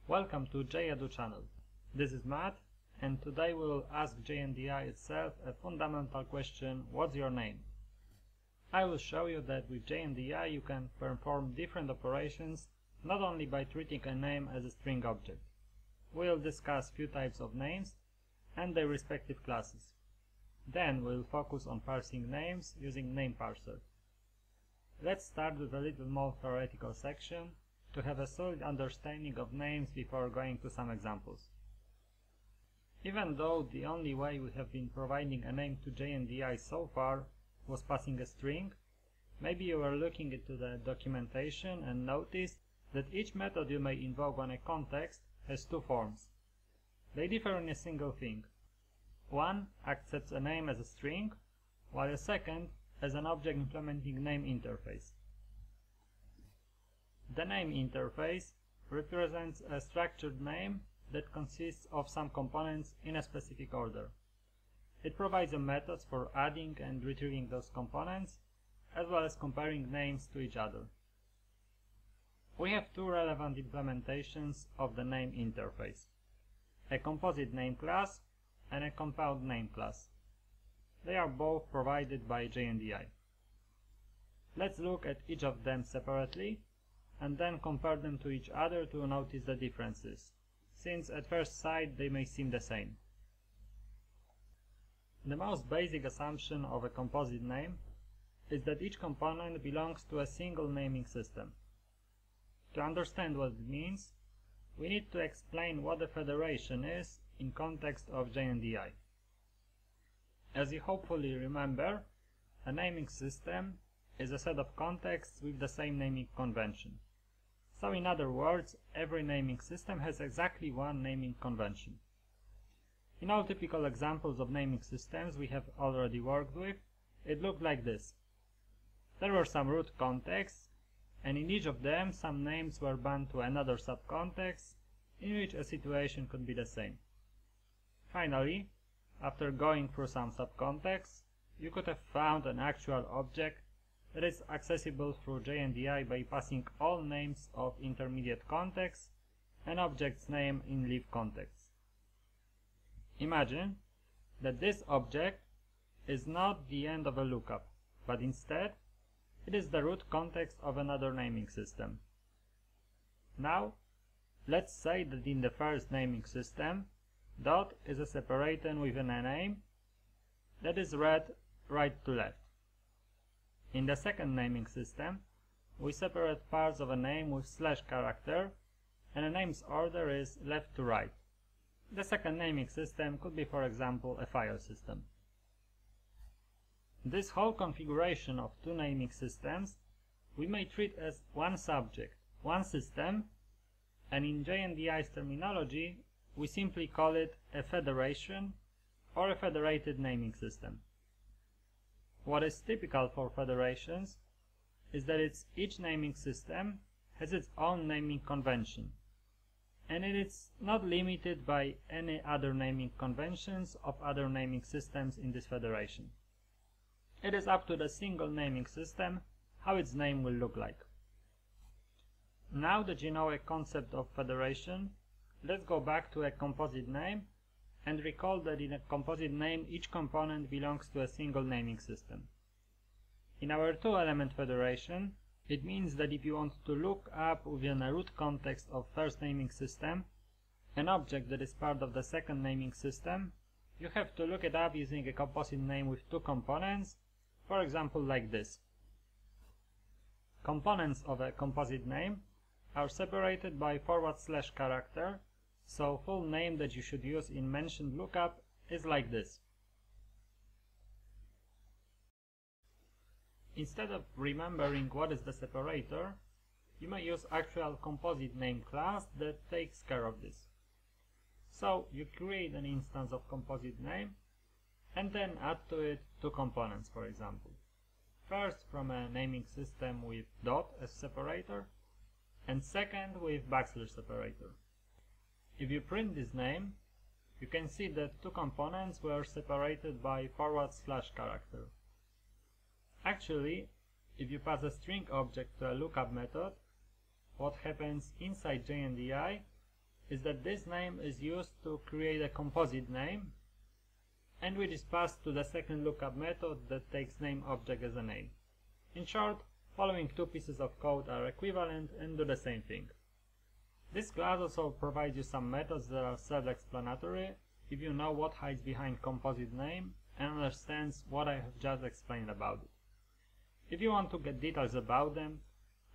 Welcome to jEdu channel. This is Matt, and today we will ask JNDI itself a fundamental question: what's your name? I will show you that with JNDI you can perform different operations not only by treating a name as a string object. We will discuss few types of names and their respective classes. Then we will focus on parsing names using name parser. Let's start with a little more theoretical section to have a solid understanding of names before going to some examples. Even though the only way we have been providing a name to JNDI so far was passing a string, maybe you were looking into the documentation and noticed that each method you may invoke on a context has two forms. They differ in a single thing. One accepts a name as a string, while a second as an object implementing name interface. The name interface represents a structured name that consists of some components in a specific order. It provides a methods for adding and retrieving those components, as well as comparing names to each other. We have two relevant implementations of the name interface: a CompositeName class and a CompoundName class. They are both provided by JNDI. Let's look at each of them separately and then compare them to each other to notice the differences, since at first sight they may seem the same. The most basic assumption of a composite name is that each component belongs to a single naming system. To understand what it means, we need to explain what a federation is in context of JNDI. As you hopefully remember, a naming system is a set of contexts with the same naming convention. So in other words, every naming system has exactly one naming convention. In all typical examples of naming systems we have already worked with, it looked like this. There were some root contexts, and in each of them some names were bound to another subcontext in which a situation could be the same. Finally, after going through some subcontexts, you could have found an actual object that is accessible through JNDI by passing all names of intermediate contexts and object's name in leaf contexts. Imagine that this object is not the end of a lookup, but instead it is the root context of another naming system. Now, let's say that in the first naming system, dot is a separator within a name that is read right to left. In the second naming system, we separate parts of a name with slash character, and a name's order is left to right. The second naming system could be, for example, a file system. This whole configuration of two naming systems we may treat as one subject, one system, and in JNDI's terminology we simply call it a federation or a federated naming system. What is typical for federations is that each naming system has its own naming convention, and it is not limited by any other naming conventions of other naming systems in this federation. It is up to the single naming system how its name will look like. Now that you know a concept of federation, let's go back to a composite name and recall that in a composite name each component belongs to a single naming system. In our two-element federation, it means that if you want to look up within a root context of first naming system an object that is part of the second naming system, you have to look it up using a composite name with two components, for example like this. Components of a composite name are separated by / character, so full name that you should use in mentioned lookup is like this. Instead of remembering what is the separator, you may use actual composite name class that takes care of this. So you create an instance of composite name and then add to it two components, for example. First from a naming system with dot as separator, and second with / separator. If you print this name, you can see that two components were separated by / character. Actually, if you pass a string object to a lookup method, what happens inside JNDI is that this name is used to create a composite name, and which is passed to the second lookup method that takes name object as a name. In short, following two pieces of code are equivalent and do the same thing. This class also provides you some methods that are self-explanatory if you know what hides behind composite name and understands what I have just explained about it. If you want to get details about them,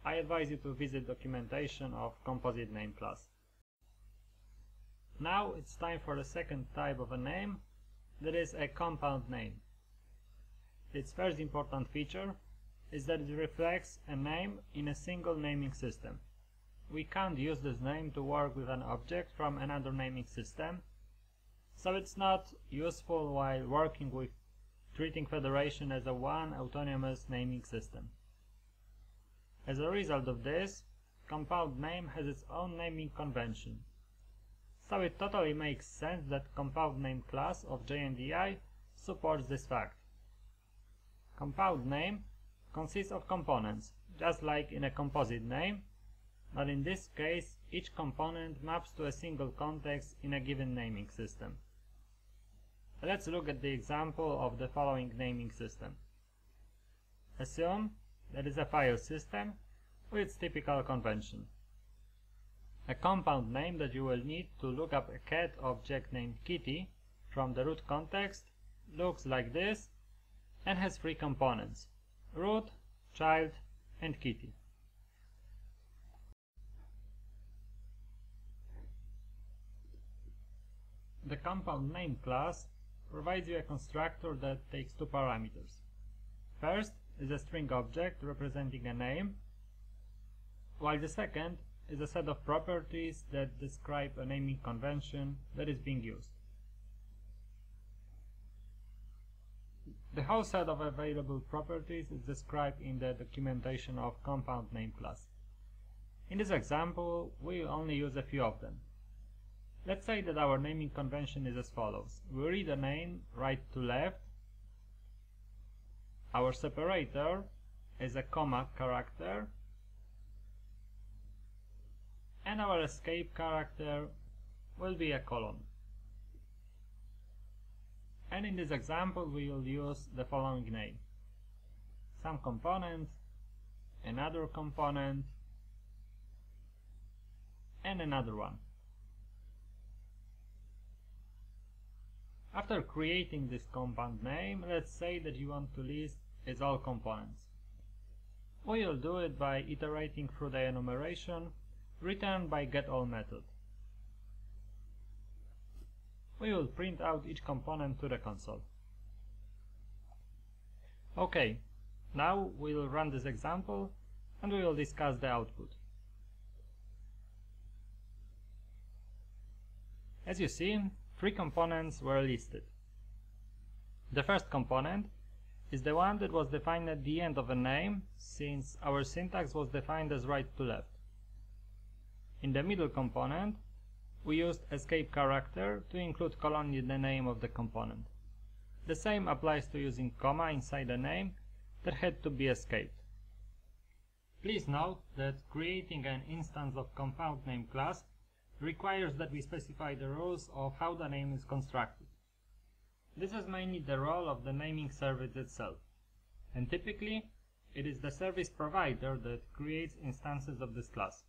I advise you to visit documentation of Composite Name class. Now it's time for the second type of a name, that is a compound name. Its first important feature is that it reflects a name in a single naming system. We can't use this name to work with an object from another naming system, so it's not useful while working with treating Federation as a one autonomous naming system. As a result of this, CompoundName has its own naming convention. So it totally makes sense that CompoundName class of JNDI supports this fact. CompoundName consists of components, just like in a composite name, but in this case each component maps to a single context in a given naming system. Let's look at the example of the following naming system. Assume that is a file system with its typical convention. A compound name that you will need to look up a cat object named Kitty from the root context looks like this and has three components: root, child, and Kitty. The CompoundName class provides you a constructor that takes two parameters. First is a string object representing a name, while the second is a set of properties that describe a naming convention that is being used. The whole set of available properties is described in the documentation of CompoundName class. In this example, we will only use a few of them. Let's say that our naming convention is as follows. We read a name right to left. Our separator is a comma character, and our escape character will be a colon. And in this example we will use the following name: some component, another component, and another one. After creating this compound name, let's say that you want to list its all components. We will do it by iterating through the enumeration returned by getAll method. We will print out each component to the console. Okay, now we will run this example and we will discuss the output. As you see, three components were listed. The first component is the one that was defined at the end of a name, since our syntax was defined as right to left. In the middle component, we used escape character to include colon in the name of the component. The same applies to using comma inside a name that had to be escaped. Please note that creating an instance of CompoundName class requires that we specify the rules of how the name is constructed. This is mainly the role of the naming service itself, and typically it is the service provider that creates instances of this class.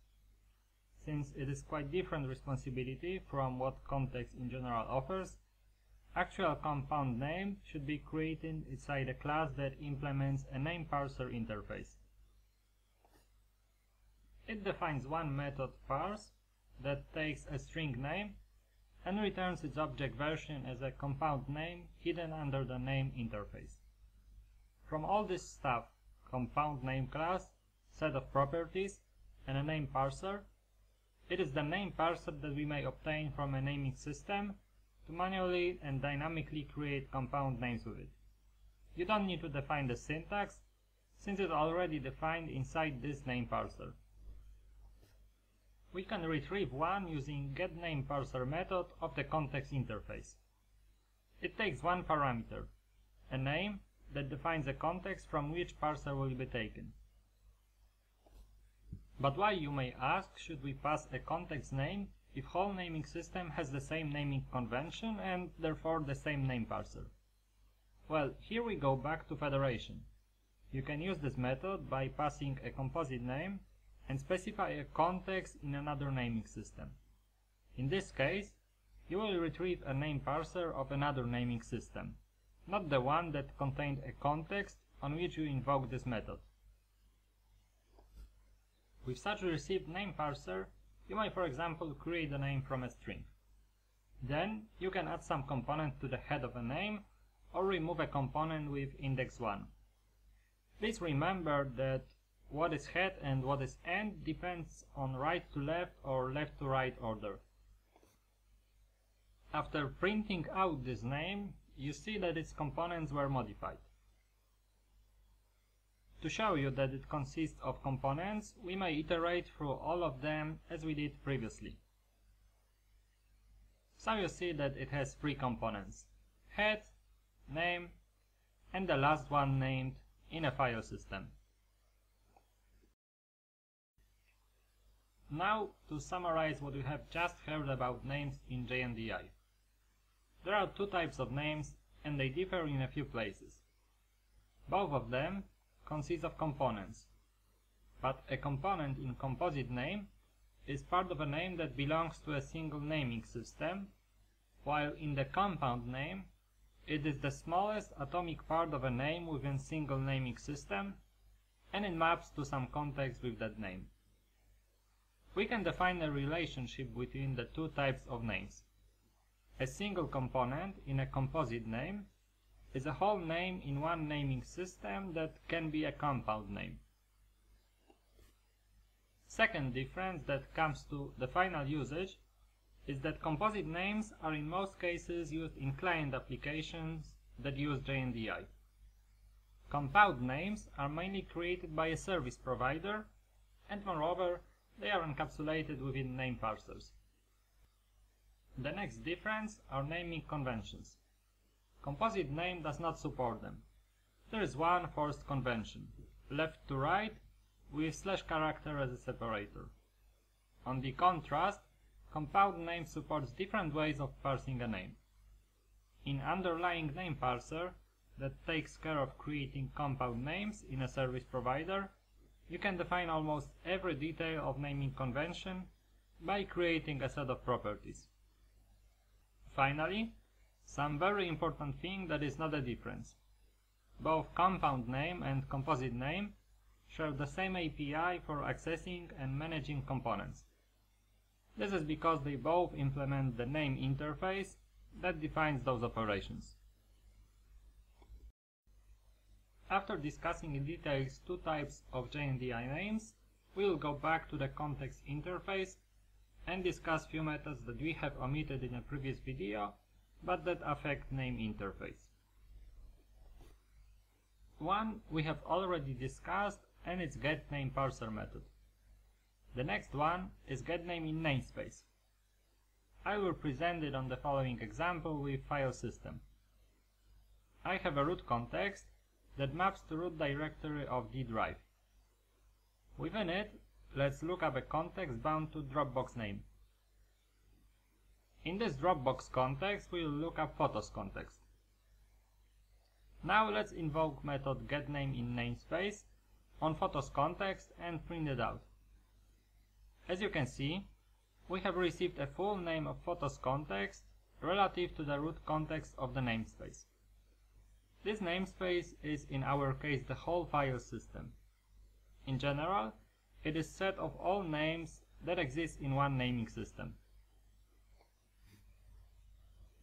Since it is quite different responsibility from what context in general offers, actual CompoundName should be created inside a class that implements a name parser interface. It defines one method parse that takes a string name and returns its object version as a compound name hidden under the name interface. From all this stuff, CompoundName class, set of properties, and a name parser, it is the name parser that we may obtain from a naming system to manually and dynamically create compound names with it. You don't need to define the syntax, since it's already defined inside this name parser. We can retrieve one using getNameParser method of the context interface. It takes one parameter, a name that defines a context from which parser will be taken. But why, you may ask, should we pass a context name if whole naming system has the same naming convention and therefore the same name parser? Well, here we go back to federation. You can use this method by passing a composite name and specify a context in another naming system. In this case, you will retrieve a name parser of another naming system, not the one that contained a context on which you invoke this method. With such a received name parser, you may, for example, create a name from a string. Then you can add some component to the head of a name or remove a component with index 1. Please remember that what is head and what is end depends on right to left or left to right order. After printing out this name, you see that its components were modified. To show you that it consists of components, we may iterate through all of them as we did previously. So you see that it has 3 components: head, name, and the last one named in a file system. Now, to summarize what we have just heard about names in JNDI. There are 2 types of names and they differ in a few places. Both of them consist of components, but a component in CompositeName is part of a name that belongs to a single naming system, while in the CompoundName it is the smallest atomic part of a name within a single naming system, and it maps to some context with that name. We can define a relationship between the 2 types of names. A single component in a composite name is a whole name in one naming system that can be a compound name. Second difference that comes to the final usage is that composite names are in most cases used in client applications that use JNDI. Compound names are mainly created by a service provider, and moreover, they are encapsulated within name parsers. The next difference are naming conventions. Composite name does not support them. There is one forced convention, left to right, with slash character as a separator. On the contrast, compound name supports different ways of parsing a name. In underlying name parser that takes care of creating compound names in a service provider, you can define almost every detail of naming convention by creating a set of properties. Finally, some very important thing that is not a difference. Both CompoundName and CompositeName share the same API for accessing and managing components. This is because they both implement the name interface that defines those operations. After discussing in details 2 types of JNDI names, we will go back to the context interface and discuss few methods that we have omitted in a previous video, but that affect name interface. One we have already discussed, and it's getNameParser method. The next one is getName in namespace. I will present it on the following example with file system. I have a root context that maps to root directory of D drive. Within it, let's look up a context bound to Dropbox name. In this Dropbox context, we will look up photos context. Now let's invoke method getName in namespace on photos context and print it out. As you can see, we have received a full name of photos context relative to the root context of the namespace. This namespace is in our case the whole file system. In general, it is a set of all names that exist in one naming system.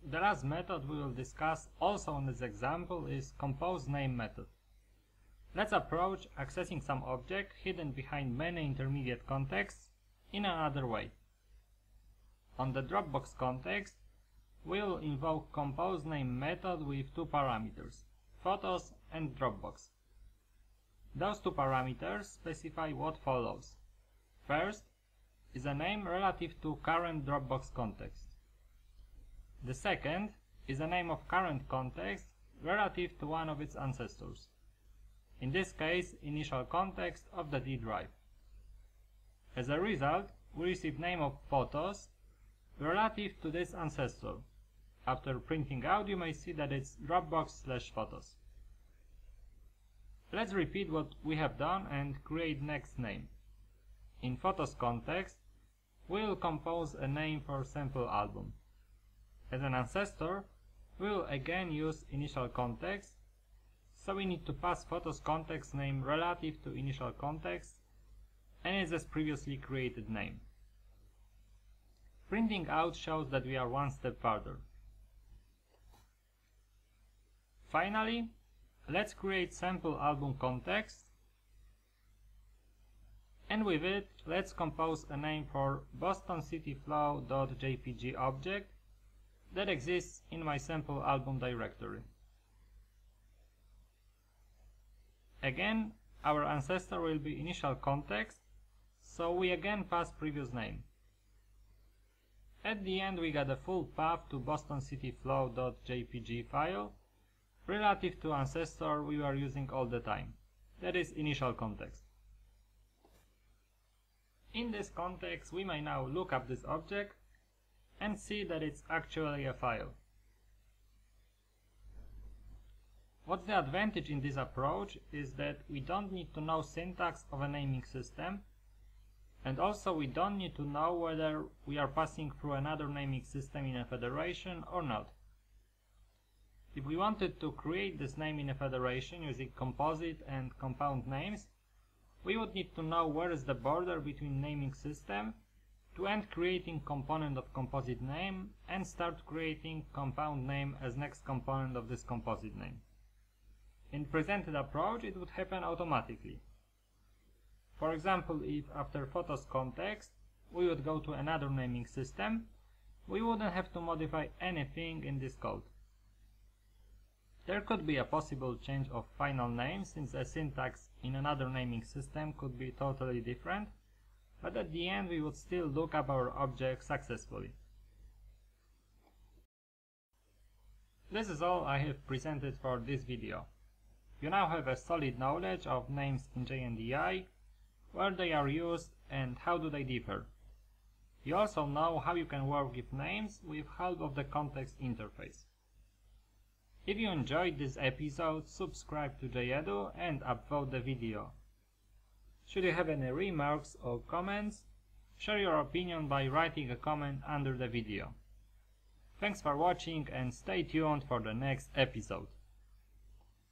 The last method we will discuss also on this example is CompositeName method. Let's approach accessing some object hidden behind many intermediate contexts in another way. On the Dropbox context, we will invoke CompositeName method with 2 parameters, photos and Dropbox. Those 2 parameters specify what follows. First is a name relative to current Dropbox context. The second is a name of current context relative to one of its ancestors. In this case, initial context of the D drive. As a result, we receive name of photos relative to this ancestor. After printing out, you may see that it's Dropbox/photos. Let's repeat what we have done and create next name. In photos context, we'll compose a name for sample album. As an ancestor, we'll again use initial context, so we need to pass photos context name relative to initial context and its previously created name. Printing out shows that we are one step further. Finally, let's create sample album context, and with it, let's compose a name for bostoncityflow.jpg object that exists in my sample album directory. Again, our ancestor will be initial context, so we again pass previous name. At the end, we get a full path to bostoncityflow.jpg file relative to ancestor we were using all the time, that is initial context. In this context, we may now look up this object and see that it's actually a file. What's the advantage in this approach is that we don't need to know syntax of a naming system, and also we don't need to know whether we are passing through another naming system in a federation or not. If we wanted to create this name in a federation using composite and compound names, we would need to know where is the border between naming system to end creating component of composite name and start creating compound name as next component of this composite name. In presented approach, it would happen automatically. For example, if after photos context we would go to another naming system, we wouldn't have to modify anything in this code. There could be a possible change of final name since a syntax in another naming system could be totally different, but at the end we would still look up our object successfully. This is all I have presented for this video. You now have a solid knowledge of names in JNDI, where they are used and how do they differ. You also know how you can work with names with help of the context interface. If you enjoyed this episode, subscribe to jEdu and upvote the video. Should you have any remarks or comments, share your opinion by writing a comment under the video. Thanks for watching and stay tuned for the next episode.